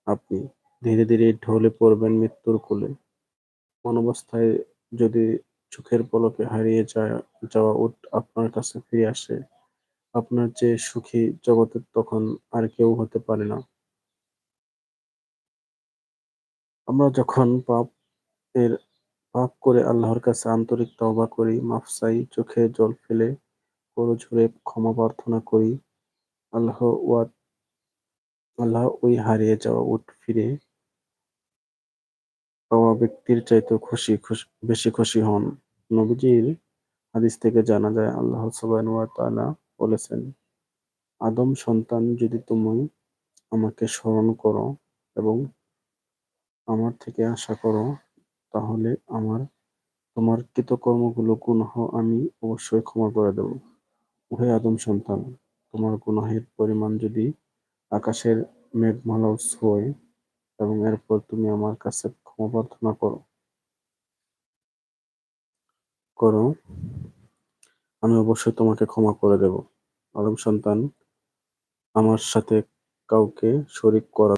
আপনি ধীরে ধীরে ঢলে পড়বেন মৃত্যুর কোলে। এমন অবস্থায় যদি চোখের পলকে হারিয়ে যাওয়া উট আপনার কাছে ফিরে আসে, আপনার চেয়ে সুখী জগতে তখন আর কেউ হতে পারে না। আমরা যখন এর পাপ করে আল্লাহর কাছে আন্তরিক তওবা করি, মাফ চাই, চোখে জল ফেলে করজোড়ে ক্ষমা প্রার্থনা করি, আল্লাহ ওয়া আল্লাহ ওই হারিয়ে যাওয়া উট ফিরে পাওয়া ব্যক্তির চাইতেও বেশি খুশি হন। নবীজির হাদিস থেকে জানা যায় আল্লাহ সুবহানাহু ওয়া তাআলা বলেছেন, আদম সন্তান যদি তুমি আমাকে স্মরণ করো এবং আমার থেকে আশা করো, তাহলে তোমার কৃতকর্মগুলো গুনাহ আমি অবশ্যই ক্ষমা করে দেব। হে আদম সন্তান, তোমার গুনাহের পরিমাণ যদি আকাশের মেঘমালাও ছোঁয় এবং এরপর তুমি আমার কাছে ক্ষমা প্রার্থনা করো, আমি অবশ্যই তোমাকে ক্ষমা করে দেব। আদম সন্তান, আমার সাথে কাউকে শরীক করা